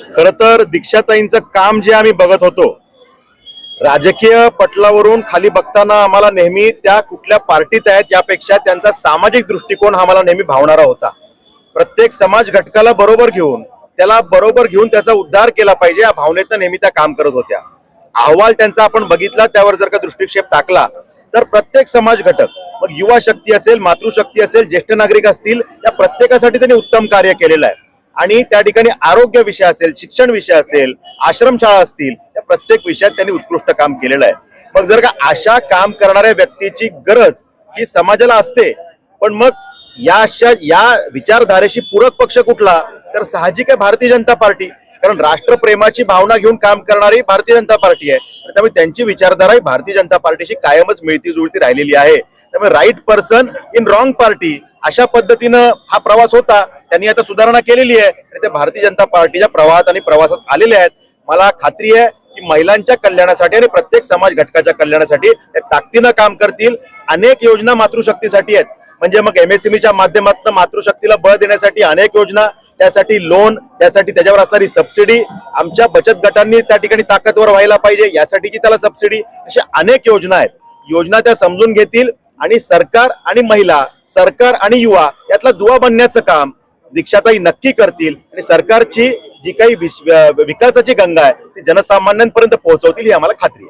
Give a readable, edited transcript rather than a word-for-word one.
खर तर दीक्षाताईंचं काम जे आम्ही बघत होतो, राजकीय पटलावरून खाली बघताना आम्हाला नेहमी त्या कुठल्या पार्टीत आहेत यापेक्षा त्यांचा सामाजिक दृष्टिकोन आम्हाला नेहमी भावणारा होता। प्रत्येक समाज घटकाला बरोबर घेऊन त्याचा उद्धार केला पाहिजे या भावनेतनं नेहमी त्या काम करत होत्या। अहवाल त्यांचा आपण बघितला, त्यावर जर का दृष्टिक्षेप टाकला तर प्रत्येक समाज घटक, मग युवा शक्ती असेल, मातृशक्ती असेल, ज्येष्ठ नागरिक असतील, या प्रत्येकासाठी त्यांनी उत्तम कार्य केलेलं आहे। आणि त्या ठिकाणी आरोग्य विषय असेल, शिक्षण विषय असेल, आश्रमशाळा असतील, या प्रत्येक विषयात त्यांनी उत्कृष्ट काम केलेलं आहे। मग जर का अशा काम करणाऱ्या व्यक्तीची गरज ही समाजाला असते, पण मग या विचारधारेशी पूरक पक्ष कुठला, तर साहजिक आहे भारतीय जनता पार्टी। कारण राष्ट्रप्रेमाची भावना घेऊन काम करणारी भारतीय जनता पार्टी आहे, त्यामुळे त्यांची विचारधारा ही भारतीय जनता पार्टीशी कायमच मिळती जुळती राहिलेली आहे। त्यामुळे right person in wrong party अशा पद्धतीनं हा प्रवास होता। त्यांनी आता सुधारणा केलेली आहे आणि ते भारतीय जनता पार्टीच्या प्रवाहात आणि प्रवासात आलेले आहेत। मला खात्री आहे की महिलांच्या कल्याणासाठी आणि प्रत्येक समाज घटकाच्या कल्याणासाठी ते ताकदीनं काम करतील। अनेक योजना मातृशक्तीसाठी आहेत, म्हणजे मग एमएसएमईच्या माध्यमातून मातृशक्तीला बळ देण्यासाठी अनेक योजना, त्यासाठी लोन, त्यासाठी त्याच्यावर असणारी सबसिडी, आमच्या बचत गटांनी त्या ठिकाणी ताकदवर व्हायला पाहिजे यासाठीची त्याला सबसिडी, अशा अनेक योजना आहेत। योजना त्या समजून घेतील आणि सरकार आणि महिला, सरकार आणि युवा यातला दुवा बनण्याचं काम दीक्षाताई नक्की करतील आणि सरकारची जी काही विकासाची गंगा आहे ती जनसामान्यांपर्यंत पोहोचवतील ही आम्हाला खात्री आहे।